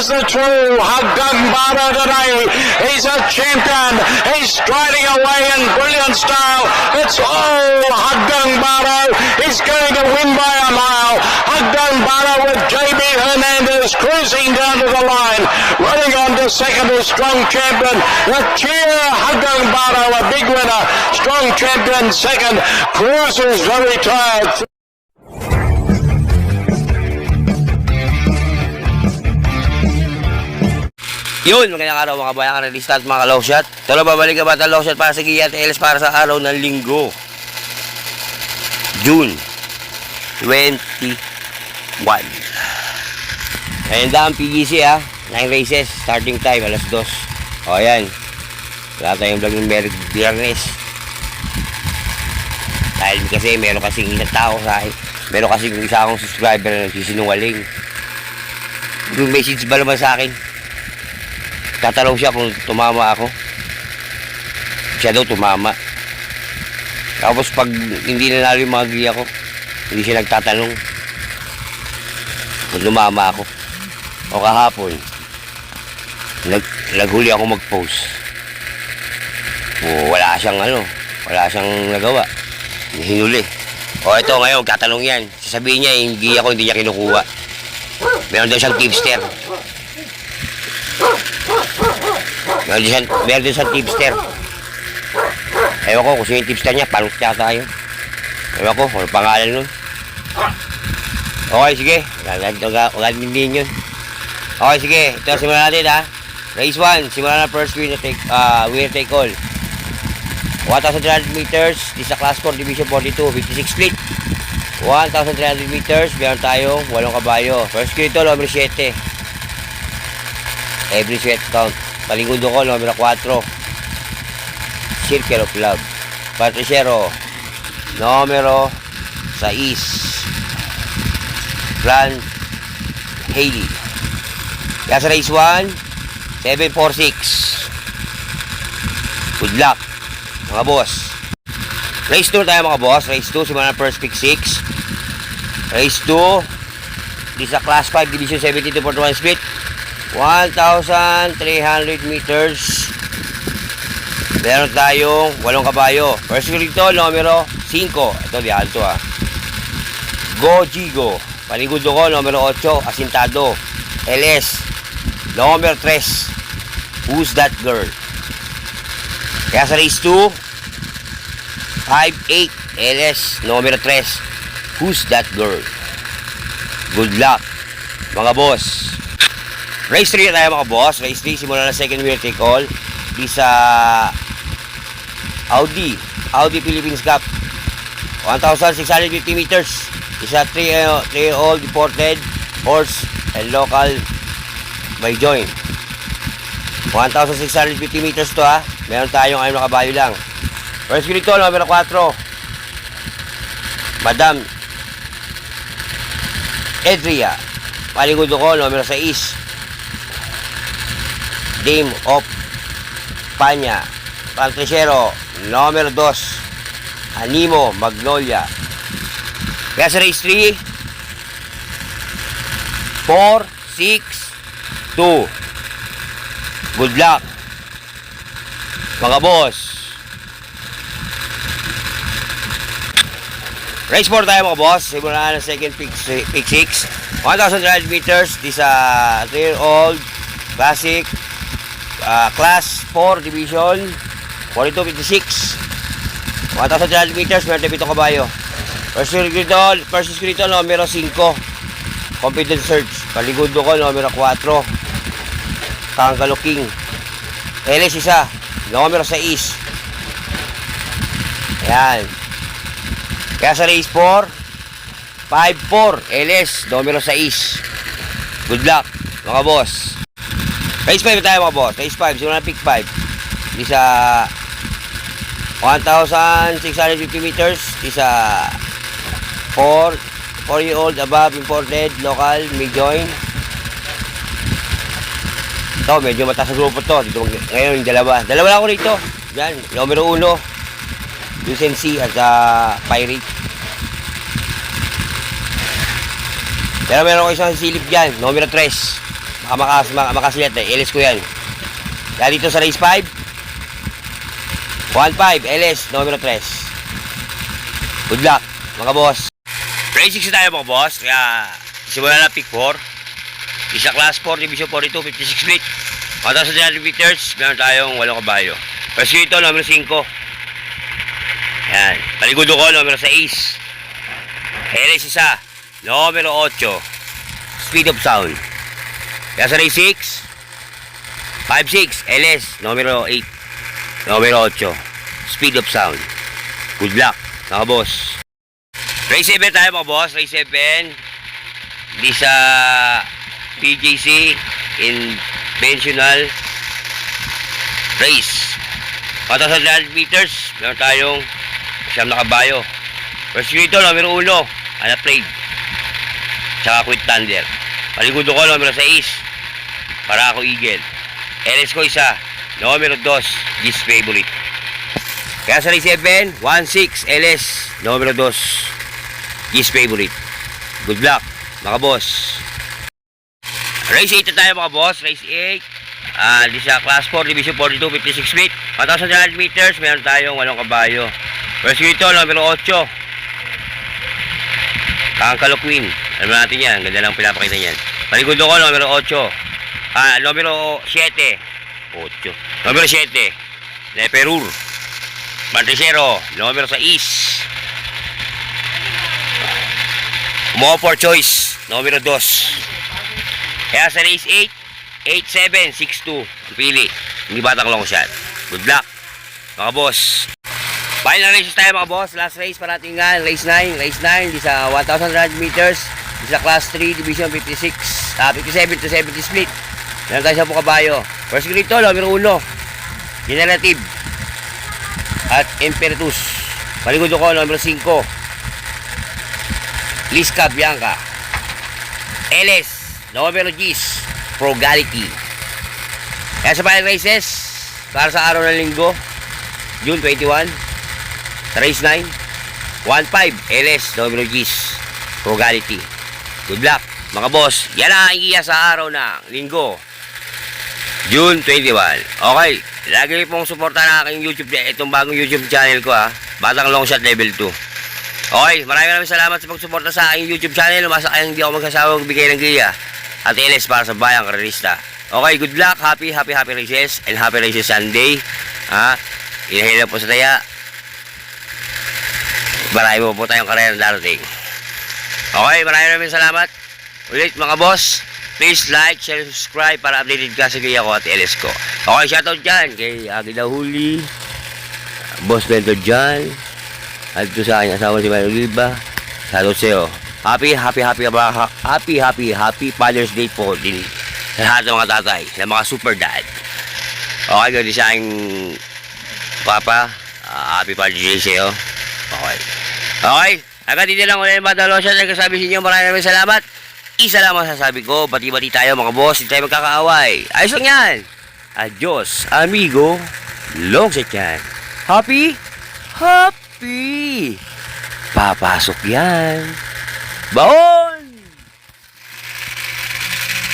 is the true Haggang Bara today. He's a champion. He's striding away in brilliant style. It's all Haggang Bara. He's going to win by a mile. Haggang Bara with JB Hernandez cruising down to the line. Running on to second is Strong Champion. The cheer Haggang Bara, a big winner. Strong Champion second. Cruz is very tired. Yun, magandang araw mga bayang realista at mga low shot. Tolo, babalik ka ba ang low shot para sa Gia at LS para sa araw ng linggo, June 21. Ayun na ang PGC ha, 9 races, starting time alas 2. O ayan, wala tayong vlog ng Biyernes. Dahil kasi meron kasing isang tao sa akin, meron kasing isa akong subscriber na nagsisinungaling. Yung message ba naman sa akin? Tatanong siya kung tumama ako. Siya daw tumama. Tapos pag hindi nanalo yung mga giya ko, hindi siya nagtatanong kung tumama ako. O kahapon, naghuli ako mag-post. O wala siyang nagawa. Hinuli. O ito ngayon, tatanong yan. Sasabihin niya yung giya ko hindi niya kinukuha. Meron daw siyang tipster. Meron din sa tipster. Ewan ko kung sino yung tipster niya. Palot niya tayo. Ewan ko kung pangalan nun. Okay, sige. Huwag din yun. Okay, sige. Ito, simulan natin ha. Race 1. Simulan na first winner take all. 1,300 meters. This is class 4 division 42. 56 split. 1,300 meters. Meron tayong 8 kabayo. First winner ito, number 7. Every sweat count. Paligundo ko, numero 4. Circle of Love. Patriciero, numero 6. Grand Haley. Kaya sa race 1, 746. Good luck, mga boss. Race 2 tayo mga boss. Race 2, simula ng first pick 6. Race 2, this is a class 5 division 72.1 split. 1,300 meters. Meron tayong 8 kabayo. First week ito, numero 5. Ito, di alto ha. Go Gigo. Paligundo ko, numero 8. Asintado. LS. Numero 3. Who's That Girl? Kaya sa race 2, 5-8. LS. Numero 3. Who's That Girl? Good luck, mga boss. Race 3 na tayo mga boss. Race 3, simula na second winner take all. Di sa Audi Philippines Cup. 1,650 meters. Isa 3-year-old deported horse and local by joint. 1,650 meters to ha. Meron tayong ayun na kabayo lang. First winner ito, numero 4. Madam Edria. Paligundo ko, numero 6. Dame of Panya. Patriciero, numero 2. Animo Magnolia. Kaya sa race 3, 4, 6, 2. Good luck, mga boss. Race 4 tayo mga boss. Simula na second pick 6. 1,300 meters. This 3-year-old classic class 4 division 42-56. 1,300 meters. Meron tayo 7 kabayo. First screen numero 5. Confident Search. Paligundo ko, numero 4. Tangalo King. LS isa, numero 6. Ayan. Kaya sa race 4, 5-4. LS, numero 6. Good luck, mga boss. Race 5 tayo mga boss. Race 5, simula na pick 5. Di sa 1,650 meters. Di sa 4-year-old above imported local may join. Ito, medyo mataas sa grupo to. Dito ngayon yung dalawa lang ako rito. Yan, numero 1 Lucency at Pirate. Pero meron ko isang silip dyan, numero 3 makasilat eh. LS ko yan. Kaya dito sa race 5, 1-5, LS, numero 3. Good luck, mga boss. Race 6 tayo, mga boss. Kaya, simula na pick 4. Isa class 4, division 42, 56 split. 1,300 meters, meron tayong 8 kabayo. First ito, numero 5. Yan. Paligudo ko, numero 6. LS isa, numero 8. Speed of sound. Kaya sa race 6, 5-6, LS, numero 8. Numero 8. Speed of sound. Good luck, mga boss. Race 7 tayo, mga boss. Race 7. Di sa PJC Inventional Race. 1,100 meters. Meron tayong 9 na kabayo. First dito, numero 1. Anaprade. Tsaka Quit Thunder. Paligudo ko, numero 6. Para ako Eagle. LS ko isa. Numero 2. Gis favorite. Kaya sa race 7, 1-6 LS. Numero 2. Gis favorite. Good luck, mga boss. Race 8 na tayo, mga boss. Race 8. Di sa class 4, division 42, 56 feet. 1,100 meters. Meron tayong 8 kabayo. First dito, numero 8. Kangkalo Queen. Alam natin yan. Ganda lang pinapakita niyan. Paligudo ko, numero 8. Numero 7. 8. Numero 7. Leperur. Mantisero. Numero 6. Mo for choice. Numero 2. Kaya sa race 8, 8-7, 6-2. Pili. Hindi batang long shot. Good luck, mga boss. Final races tayo, mga boss. Last race para tingnan. Race 9. Race 9. Di sa 1,100 meters. Di sa class 3, division 56. 57 to 70 split. Meron tayo 10 kabayo. First grade to, numero 1. Generative. At Imperatus. Paligod ko, numero 5. Liska Bianca. LS. Numero 10. Frugality. Kaya sa final races, para sa araw ng linggo, June 21, sa race 9, 1-5, LS, numero 10, Frugality. Good luck, mga boss. Yan ang iya sa araw ng linggo, June 21. Okay, lagi pong suporta na aking YouTube, itong bagong YouTube channel ko ha, Batang Long Shot Level 2. Okay, maraming salamat sa pagsuporta sa aking YouTube channel. Umasa kayong hindi ako magsasawang bigay ng giya at LS para sa bayang karerista. Okay, good luck, happy races, and happy races Sunday. Ha? Inahila po sa taya. Marami po tayong karera darating. Okay, maraming salamat. Ulit, mga boss, please like, share, subscribe para updated ka sa giya ko at LS ko. Okay, shoutout dyan kay Agila Huli, Boss Bento dyan, at ito sa aking asawa si Mario Liba. Shoutout sa'yo. Happy Father's Day po din sa lahat ng mga tatay, sa mga super dad. Okay, gano'n sa aking papa. Happy Father's Day sa'yo. Okay, agad dito lang ulit mga dalawang siya. Nagkasabi sa inyo, maraming salamat. Isa lang masasabi ko, bati-bati tayo mga boss, hindi tayo magkakaaway. Ayos lang yan. Adios, amigo. Long set yan. Happy? Papasok yan. Bao!